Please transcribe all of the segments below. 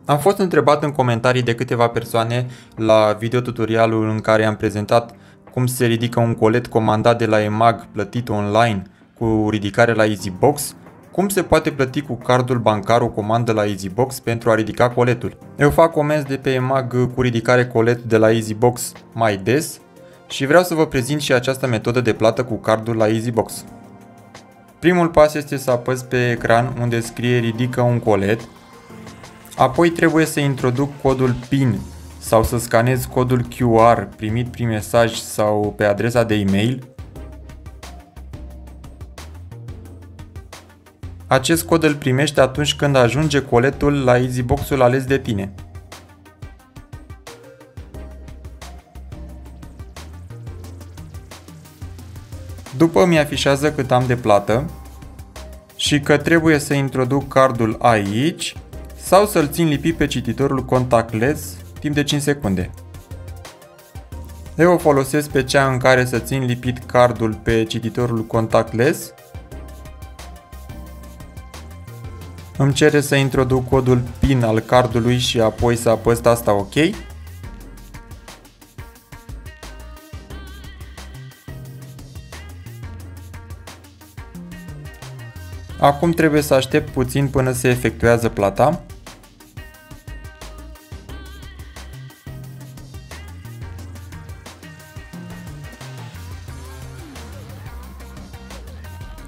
Am fost întrebat în comentarii de câteva persoane la videotutorialul în care am prezentat cum se ridică un colet comandat de la EMAG plătit online cu ridicare la EasyBox, cum se poate plăti cu cardul bancar o comandă la EasyBox pentru a ridica coletul. Eu fac comenzi de pe EMAG cu ridicare colet de la EasyBox mai des și vreau să vă prezint și această metodă de plată cu cardul la EasyBox. Primul pas este să apăs pe ecran unde scrie ridică un colet. Apoi trebuie să introduc codul PIN sau să scanez codul QR primit prin mesaj sau pe adresa de e-mail. Acest cod îl primești atunci când ajunge coletul la EasyBox-ul ales de tine. După mi afișează cât am de plată și că trebuie să introduc cardul aici sau să-l țin lipit pe cititorul contactless timp de 5 secunde. Eu o folosesc pe cea în care să țin lipit cardul pe cititorul contactless. Îmi cere să introduc codul PIN al cardului și apoi să apăs tasta OK. Acum trebuie să aștept puțin până se efectuează plata.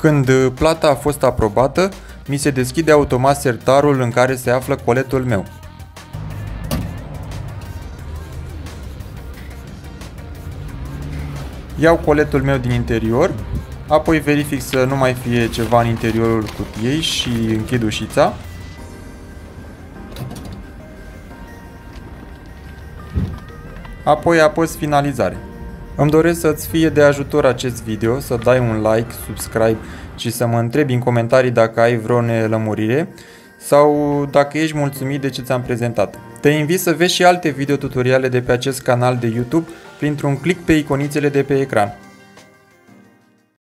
Când plata a fost aprobată, mi se deschide automat sertarul în care se află coletul meu. Iau coletul meu din interior, apoi verific să nu mai fie ceva în interiorul cutiei și închid ușița. Apoi apăs finalizare. Îmi doresc să-ți fie de ajutor acest video, să dai un like, subscribe și să mă întrebi în comentarii dacă ai vreo nelămurire sau dacă ești mulțumit de ce ți-am prezentat. Te invit să vezi și alte videotutoriale de pe acest canal de YouTube printr-un click pe iconițele de pe ecran.